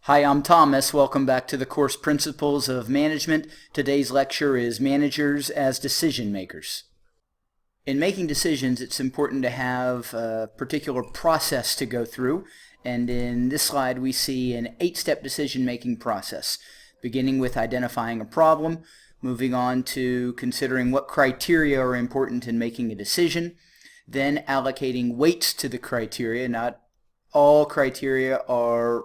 Hi, I'm Thomas. Welcome back to the course Principles of Management. Today's lecture is Managers as Decision Makers. In making decisions, it's important to have a particular process to go through, and in this slide we see an 8-step decision-making process, beginning with identifying a problem, moving on to considering what criteria are important in making a decision, then allocating weights to the criteria. Not all criteria are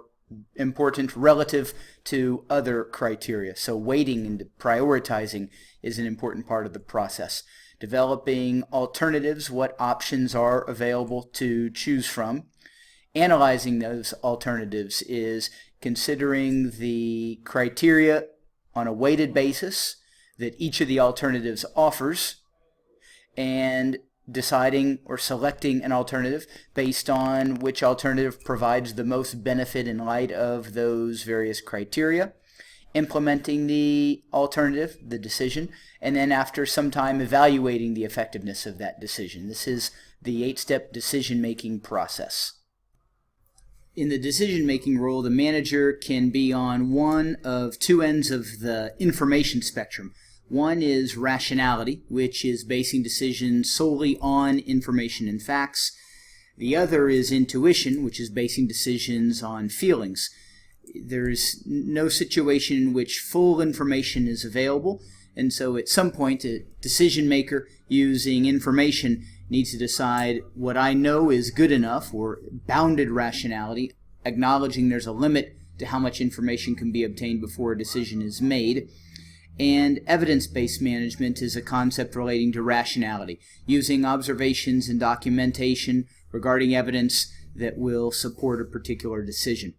important relative to other criteria. So weighting and prioritizing is an important part of the process. Developing alternatives, what options are available to choose from. Analyzing those alternatives is considering the criteria on a weighted basis that each of the alternatives offers, and deciding or selecting an alternative based on which alternative provides the most benefit in light of those various criteria, implementing the alternative, the decision, and then after some time evaluating the effectiveness of that decision. This is the 8-step decision-making process. In the decision-making role, the manager can be on one of two ends of the information spectrum. One is rationality, which is basing decisions solely on information and facts. The other is intuition, which is basing decisions on feelings. There's no situation in which full information is available, and so at some point a decision maker using information needs to decide what I know is good enough, or bounded rationality, acknowledging there's a limit to how much information can be obtained before a decision is made. And evidence-based management is a concept relating to rationality, using observations and documentation regarding evidence that will support a particular decision.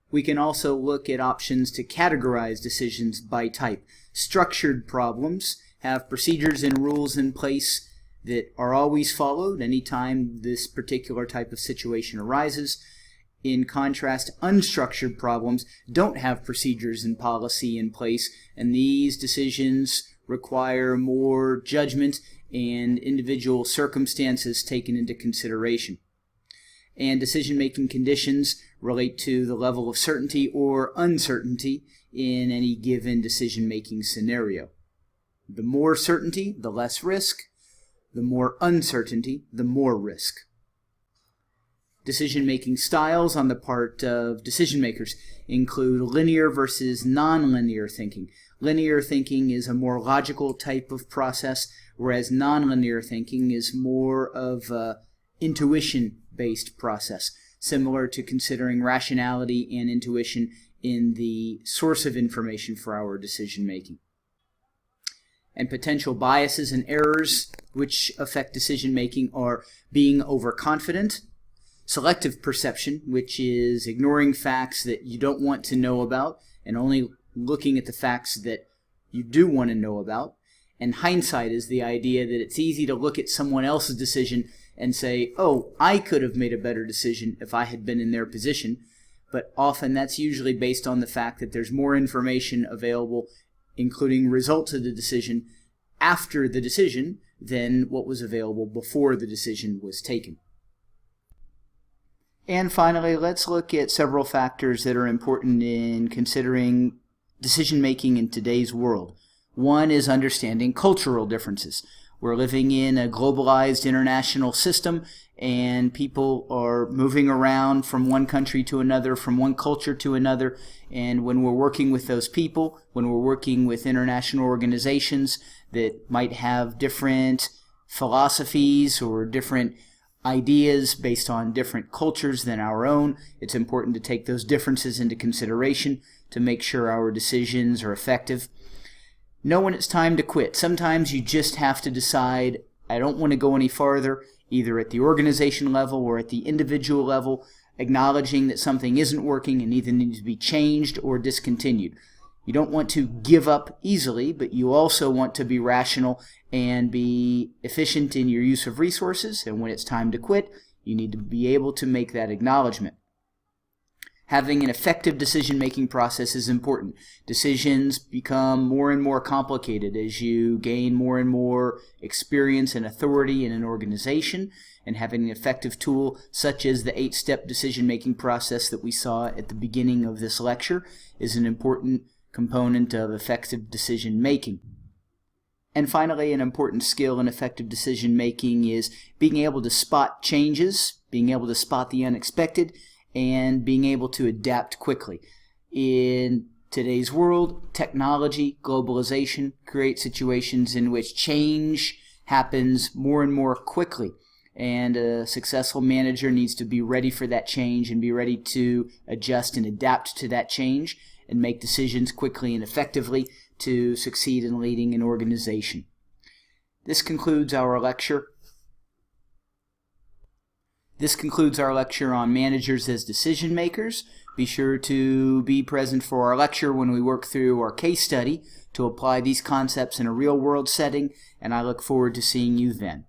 We can also look at options to categorize decisions by type. Structured problems have procedures and rules in place that are always followed anytime this particular type of situation arises. In contrast, unstructured problems don't have procedures and policy in place, and these decisions require more judgment and individual circumstances taken into consideration. And decision-making conditions relate to the level of certainty or uncertainty in any given decision-making scenario. The more certainty, the less risk. The more uncertainty, the more risk. Decision-making styles on the part of decision makers include linear versus non-linear thinking. Linear thinking is a more logical type of process, whereas non-linear thinking is more of an intuition-based process, similar to considering rationality and intuition in the source of information for our decision-making. And potential biases and errors which affect decision-making are being overconfident, selective perception, which is ignoring facts that you don't want to know about and only looking at the facts that you do want to know about. And hindsight is the idea that it's easy to look at someone else's decision and say, oh, I could have made a better decision if I had been in their position. But often that's usually based on the fact that there's more information available, including results of the decision, after the decision than what was available before the decision was taken. And finally, let's look at several factors that are important in considering decision-making in today's world. One is understanding cultural differences. We're living in a globalized international system, and people are moving around from one country to another, from one culture to another, and when we're working with those people, when we're working with international organizations that might have different philosophies or different ideas based on different cultures than our own, it's important to take those differences into consideration to make sure our decisions are effective. Know when it's time to quit. Sometimes you just have to decide, I don't want to go any farther, either at the organization level or at the individual level, acknowledging that something isn't working and either needs to be changed or discontinued. You don't want to give up easily, but you also want to be rational and be efficient in your use of resources, and when it's time to quit, you need to be able to make that acknowledgement. Having an effective decision-making process is important. Decisions become more and more complicated as you gain more and more experience and authority in an organization, and having an effective tool such as the 8-step decision-making process that we saw at the beginning of this lecture is an important component of effective decision-making. And finally, an important skill in effective decision-making is being able to spot changes, being able to spot the unexpected, and being able to adapt quickly. In today's world, technology, globalization create situations in which change happens more and more quickly. And a successful manager needs to be ready for that change and be ready to adjust and adapt to that change and make decisions quickly and effectively to succeed in leading an organization. This concludes our lecture. This concludes our lecture on managers as decision makers. Be sure to be present for our lecture when we work through our case study to apply these concepts in a real-world setting, and I look forward to seeing you then.